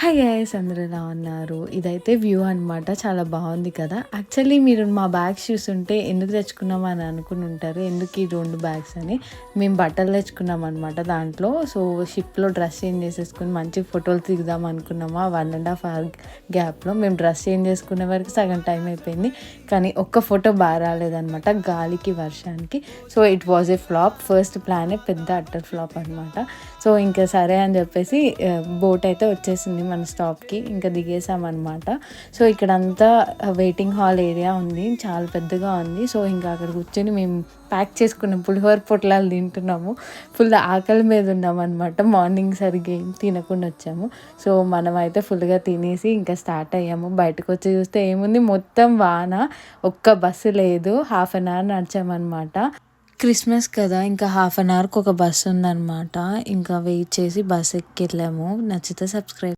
Hi guys, అందరూ ఎలా ఉన్నారు? ఇదైతే వ్యూ అనమాట. చాలా బాగుంది కదా. యాక్చువల్లీ మీరు మా బ్యాగ్స్ చూస్తుంటే ఎందుకు తెచ్చుకున్నాం అని అనుకుని ఉంటారు. ఎందుకు ఈ 2 బ్యాగ్స్ అని. మేము బట్టలు తెచ్చుకున్నాం అనమాట దాంట్లో. సో షిప్లో డ్రెస్ చేంజ్ చేసేసుకుని మంచి ఫోటోలు దిగుదాం అనుకున్నామా. 1.5 hour గ్యాప్లో మేము డ్రెస్ చేంజ్ చేసుకునే వరకు సగం టైం అయిపోయింది. కానీ ఒక్క ఫోటో బాగా రాలేదనమాట, గాలికి వర్షానికి. So it was a flop. First ప్లానే పెద్ద అట్టర్ ఫ్లాప్ అనమాట. సో ఇంకా సరే అని చెప్పేసి బోట్ అయితే వచ్చేసింది మన స్టాప్కి. ఇంకా దిగేసామన్నమాట. సో ఇక్కడంతా వెయిటింగ్ హాల్ ఏరియా ఉంది, చాలా పెద్దగా ఉంది. సో ఇంకా అక్కడ కూర్చొని మేము ప్యాక్ చేసుకున్న పులిహోర పొట్లాలు తింటున్నాము. ఫుల్ ఆకలి మీద ఉన్నామన్నమాట. మార్నింగ్ సరిగ్గా ఏం తినకుండా వచ్చాము. సో మనం అయితే ఫుల్గా తినేసి ఇంకా స్టార్ట్ అయ్యాము. బయటకు వచ్చి చూస్తే ఏముంది, మొత్తం వాన, ఒక్క బస్సు లేదు. 1/2 hour నడిచామన్నమాట. క్రిస్మస్ కదా, ఇంకా 1/2 hourకి ఒక బస్సు ఉందన్నమాట. ఇంకా వెయిట్ చేసి బస్ ఎక్కి వెళ్ళాము. నచ్చితే సబ్స్క్రైబ్.